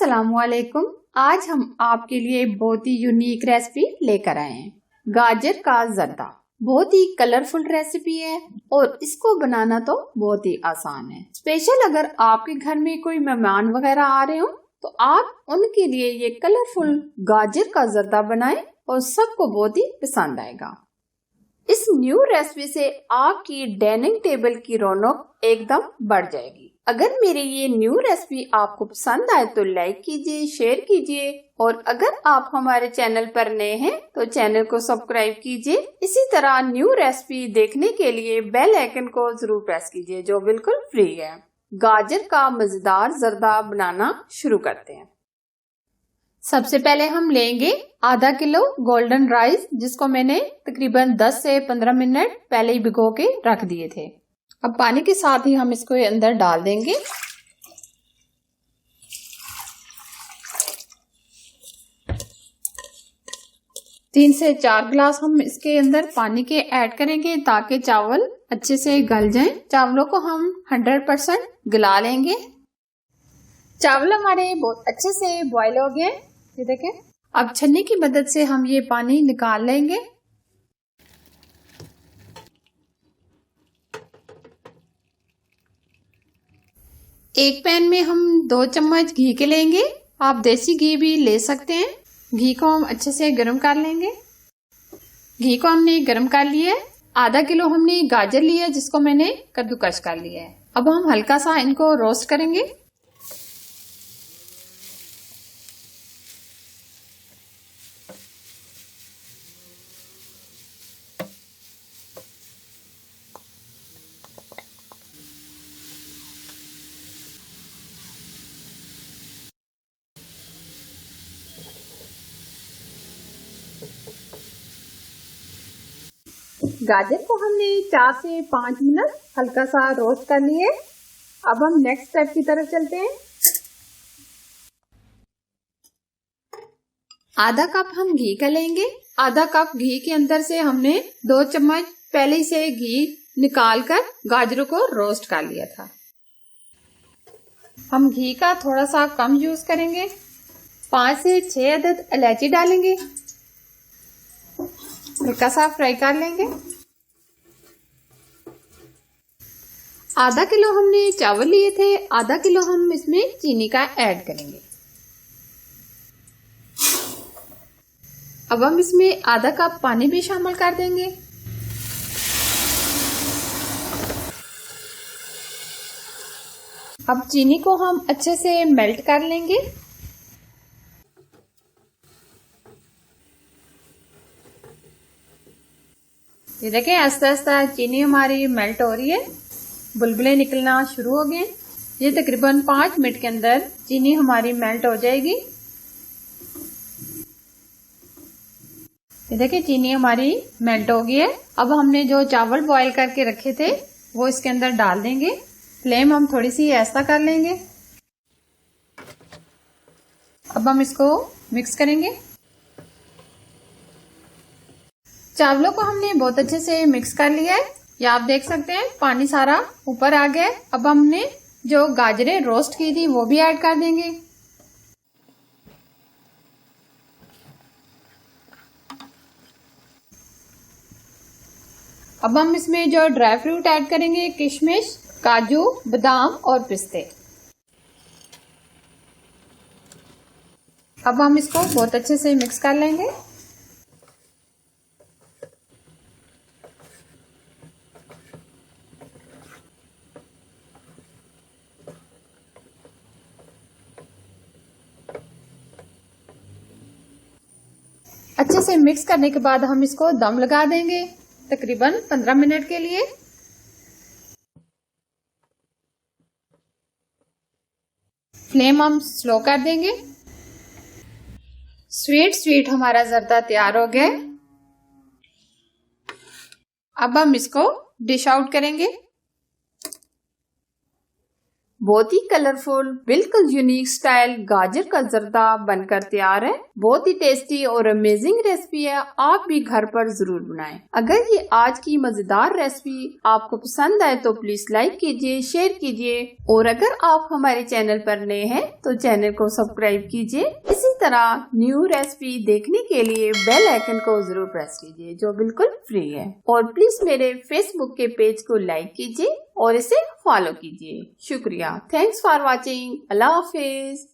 अस्सलामुअलैकुम। आज हम आपके लिए बहुत ही यूनिक रेसिपी लेकर आए हैं, गाजर का जर्दा। बहुत ही कलरफुल रेसिपी है और इसको बनाना तो बहुत ही आसान है। स्पेशल अगर आपके घर में कोई मेहमान वगैरह आ रहे हो तो आप उनके लिए ये कलरफुल गाजर का जर्दा बनाएं और सबको बहुत ही पसंद आएगा। इस न्यू रेसिपी से आपकी डाइनिंग टेबल की रौनक एकदम बढ़ जाएगी। अगर मेरी ये न्यू रेसिपी आपको पसंद आए तो लाइक कीजिए, शेयर कीजिए और अगर आप हमारे चैनल पर नए हैं तो चैनल को सब्सक्राइब कीजिए। इसी तरह न्यू रेसिपी देखने के लिए बेल आइकन को जरूर प्रेस कीजिए जो बिल्कुल फ्री है। गाजर का मजेदार जर्दा बनाना शुरू करते हैं। सबसे पहले हम लेंगे आधा किलो गोल्डन राइस, जिसको मैंने तकरीबन 10 से 15 मिनट पहले ही भिगो के रख दिए थे। अब पानी के साथ ही हम इसको अंदर डाल देंगे। तीन से 4 गिलास हम इसके अंदर पानी के ऐड करेंगे ताकि चावल अच्छे से गल जाएं। चावलों को हम 100% गला लेंगे। चावल हमारे बहुत अच्छे से बॉईल हो गए, ये देखें। अब छन्नी की मदद से हम ये पानी निकाल लेंगे। एक पैन में हम 2 चम्मच घी के लेंगे। आप देसी घी भी ले सकते हैं। घी को हम अच्छे से गर्म कर लेंगे। घी को हमने गर्म कर लिया है। आधा किलो हमने गाजर लिया है जिसको मैंने कद्दूकस कर लिया है। अब हम हल्का सा इनको रोस्ट करेंगे। गाजर को हमने 4 से 5 मिनट हल्का सा रोस्ट कर लिए। अब हम नेक्स्ट स्टेप की तरफ चलते हैं। आधा कप हम घी का लेंगे। आधा कप घी के अंदर से हमने 2 चम्मच पहले से घी निकालकर गाजरों को रोस्ट कर लिया था। हम घी का थोड़ा सा कम यूज करेंगे। 5 से 6 अदद इलायची डालेंगे। हल्का सा फ्राई कर लेंगे। आधा किलो हमने चावल लिए थे, आधा किलो हम इसमें चीनी का ऐड करेंगे। अब हम इसमें आधा कप पानी भी शामिल कर देंगे। अब चीनी को हम अच्छे से मेल्ट कर लेंगे। ये देखें, आस्ता आस्ता चीनी हमारी मेल्ट हो रही है, बुलबुले निकलना शुरू हो गए। ये तकरीबन 5 मिनट के अंदर चीनी हमारी मेल्ट हो जाएगी। ये देखिए, चीनी हमारी मेल्ट हो गई है। अब हमने जो चावल बॉईल करके रखे थे वो इसके अंदर डाल देंगे। फ्लेम हम थोड़ी सी ऐसा कर लेंगे। अब हम इसको मिक्स करेंगे। चावलों को हमने बहुत अच्छे से मिक्स कर लिया है। ये आप देख सकते हैं पानी सारा ऊपर आ गया है। अब हमने जो गाजरें रोस्ट की थी वो भी ऐड कर देंगे। अब हम इसमें जो ड्राई फ्रूट ऐड करेंगे, किशमिश, काजू, बादाम और पिस्ते। अब हम इसको बहुत अच्छे से मिक्स कर लेंगे। अच्छे से मिक्स करने के बाद हम इसको दम लगा देंगे तकरीबन 15 मिनट के लिए। फ्लेम हम स्लो कर देंगे। स्वीट स्वीट हमारा जर्दा तैयार हो गया। अब हम इसको डिश आउट करेंगे। बहुत ही कलरफुल बिल्कुल यूनिक स्टाइल गाजर का जर्दा बनकर तैयार है। बहुत ही टेस्टी और अमेजिंग रेसिपी है, आप भी घर पर जरूर बनाएं। अगर ये आज की मजेदार रेसिपी आपको पसंद आए तो प्लीज लाइक कीजिए, शेयर कीजिए और अगर आप हमारे चैनल पर नए हैं तो चैनल को सब्सक्राइब कीजिए। इसी तरह न्यू रेसिपी देखने के लिए बेल आइकन को जरूर प्रेस कीजिए जो बिल्कुल फ्री है। और प्लीज मेरे फेसबुक के पेज को लाइक कीजिए और इसे फॉलो कीजिए। शुक्रिया। Thanks for watching. Allah Hafiz.